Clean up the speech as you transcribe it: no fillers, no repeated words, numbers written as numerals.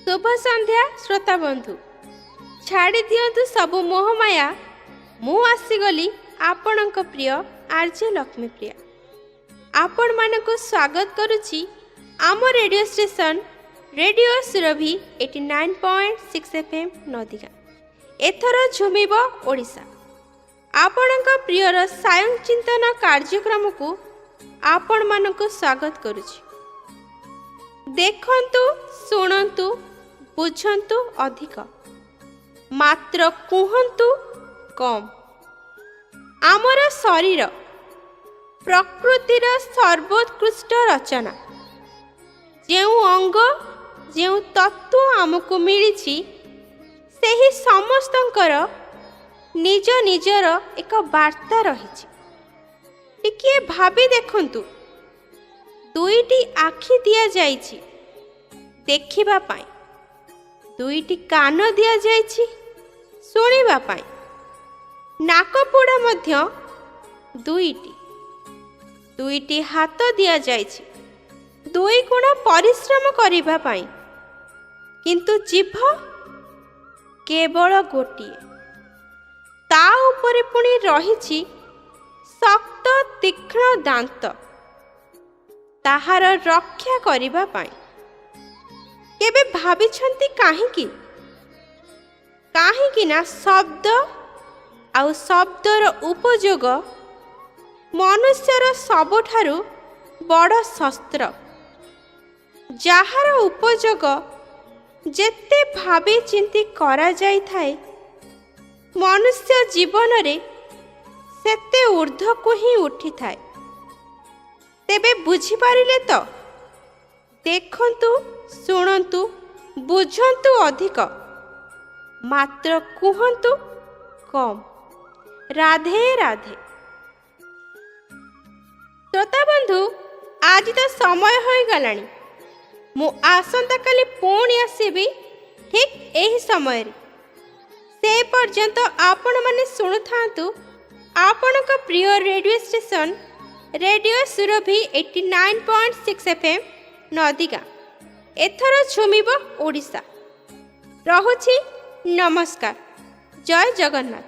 शुभ संध्या श्रोता बंधु छाड़ी दियंतु सबु मोहमाया मु आसीगली आपणक प्रिय आरजे लक्ष्मी प्रिया आपण मानक स्वागत करुछि आम radio station radio Surabhi 89.6 FM नदिगा एथर झुमिब ओडिशा आपणक प्रियर सायं चिंतन कार्यक्रम को आपण मानक स्वागत करुछि। देखंतु शुणंतु बुझंतु अधिक मात्र कुहंतु कम। आमर शरीर प्रकृतिर सर्वोत्कृष्ट रचना जेउ अंग जेउ तत्व आमको मिलिछि सेही समस्तंकर निज निजर एक वार्ता रहिछि। टिकिए भाबी देखंतु दुईटी आखि दिया जाइछि देखिबा पाई, दुईटी कान दिया जाइछि सुनिबा पाई, नाकपुड़ा मध्य दुईटी दुईटी हाथ दिया जाइछि दुई गुण परिश्रम करिबा पाई, किंतु जीभ केवल गोटिए ता उपरे पुणी रहिछि शक्त तीक्ष्ण दांत ताहार रक्षा करिबा पाई। केबे भाबिछंती काहींकि ना शब्द आउ शब्दर उपयोग मनुष्यर सबठारु बड़ शस्त्र जहार उपयोग जेते भाबी चिंती करा जाई थाए मनुष्य जीवन रे सेते ऊर्ध्व को ही उठी थाए। तेबे बुझी पारिले तो देखंतु शुणंतु बुझंतु अधिक मात्र कुहंतु कम। राधे राधे। श्रोता बंधु आज तो समय हो गलानी मु आसंता काली पुणी आसीबी ठीक एही समय रे। से पर्यंत आपण माने सुनुथांतु आपणक प्रिय radio station radio Surabhi 89.6 FM नदिगा एथर झुमिब ओडिशा। रहुछि नमस्कार। जय जगन्नाथ।